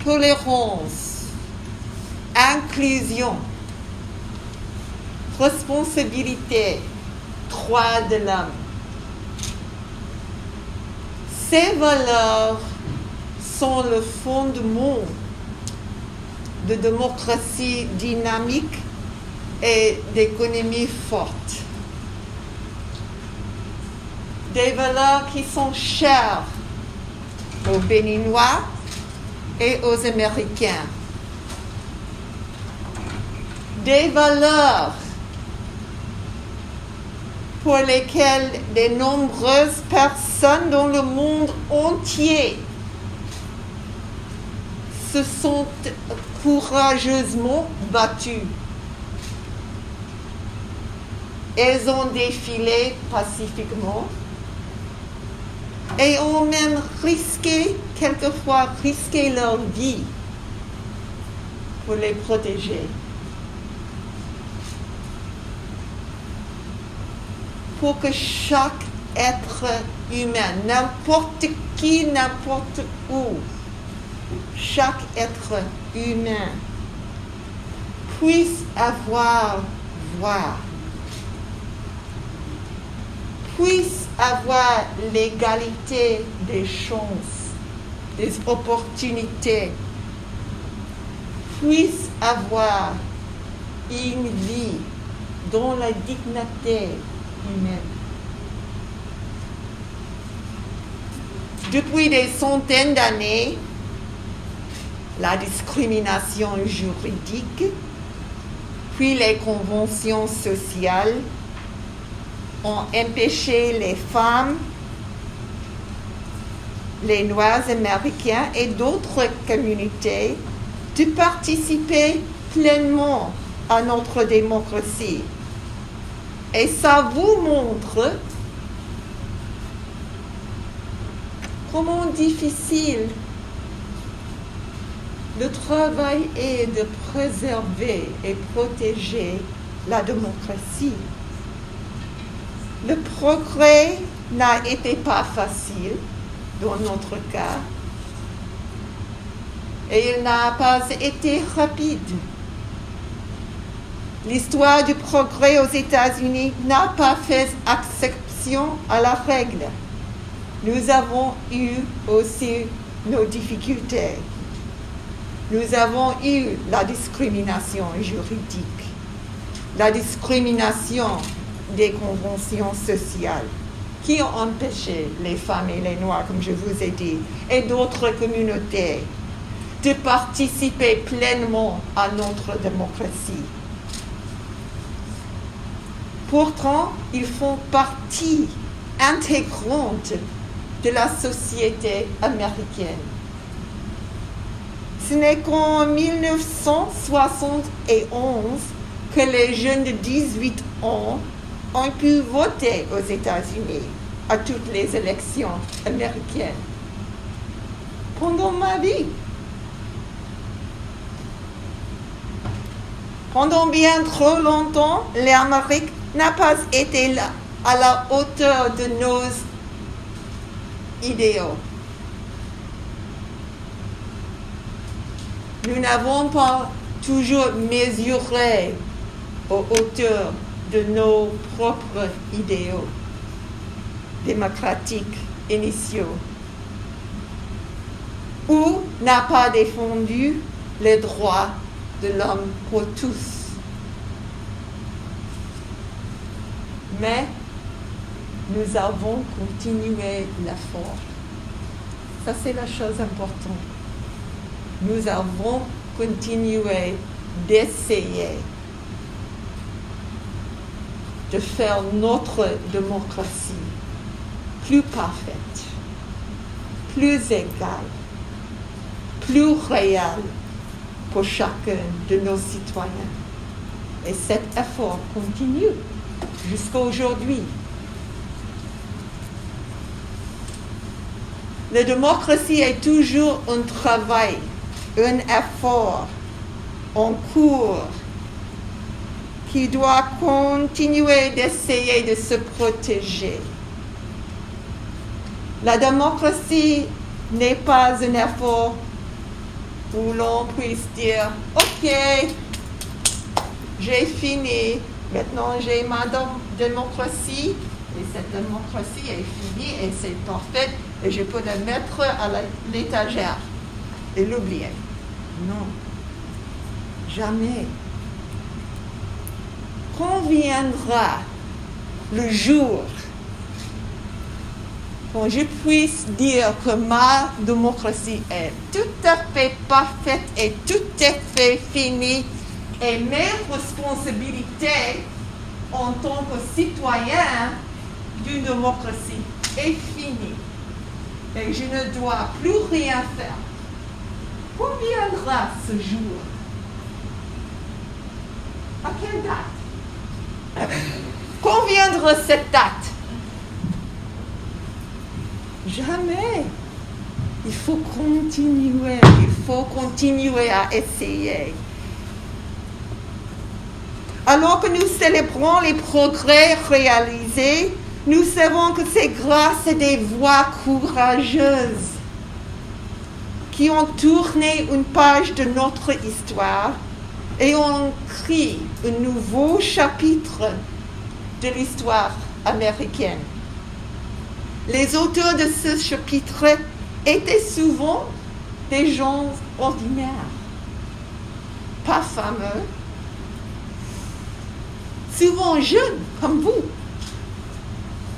tolérance, inclusion, responsabilité, droits de l'homme. Ces valeurs sont le fondement de démocratie dynamique et d'économie forte. Des valeurs qui sont chères aux Béninois et aux Américains. Des valeurs pour lesquelles de nombreuses personnes dans le monde entier se sont courageusement battues. Elles ont défilé pacifiquement et ont même quelquefois risqué leur vie pour les protéger. Pour que chaque être humain, n'importe qui, n'importe où, chaque être humain puisse avoir voix, puisse avoir l'égalité des chances, des opportunités, puisse avoir une vie dans la dignité humaine. Depuis des centaines d'années, la discrimination juridique, puis les conventions sociales ont empêché les femmes, les Noirs américains et d'autres communautés de participer pleinement à notre démocratie. Et ça vous montre comment difficile le travail est de préserver et protéger la démocratie. Le progrès n'a été pas facile dans notre cas et il n'a pas été rapide. L'histoire du progrès aux États-Unis n'a pas fait exception à la règle. Nous avons eu aussi nos difficultés. Nous avons eu la discrimination juridique, la discrimination des conventions sociales qui ont empêché les femmes et les Noirs, comme je vous ai dit, et d'autres communautés de participer pleinement à notre démocratie. Pourtant, ils font partie intégrante de la société américaine. Ce n'est qu'en 1971 que les jeunes de 18 ans ont pu voter aux États-Unis à toutes les élections américaines. Pendant ma vie, pendant bien trop longtemps, l'Amérique n'a pas été à la hauteur de nos idéaux. Nous n'avons pas toujours mesuré aux hauteurs de nos propres idéaux démocratiques initiaux, ou n'a pas défendu les droits de l'homme pour tous. Mais nous avons continué l'effort. Ça, c'est la chose importante. Nous avons continué d'essayer de faire notre démocratie plus parfaite, plus égale, plus réelle pour chacun de nos citoyens. Et cet effort continue jusqu'à aujourd'hui. La démocratie est toujours un travail, un effort en cours qui doit continuer d'essayer de se protéger. La démocratie n'est pas un effort où l'on puisse dire, OK, j'ai fini, maintenant j'ai ma démocratie, et cette démocratie est finie et c'est parfait, et je peux la mettre à l'étagère et l'oublier. Non, jamais. Quand viendra le jour où je puisse dire que ma démocratie est tout à fait parfaite et tout à fait finie, et mes responsabilités en tant que citoyen d'une démocratie est finie, et je ne dois plus rien faire. Quand viendra ce jour? À quelle date? Quand viendra cette date? Jamais. Il faut continuer à essayer. Alors que nous célébrons les progrès réalisés, nous savons que c'est grâce à des voix courageuses qui ont tourné une page de notre histoire et ont écrit un nouveau chapitre de l'histoire américaine. Les auteurs de ce chapitre étaient souvent des gens ordinaires, pas fameux, souvent jeunes comme vous.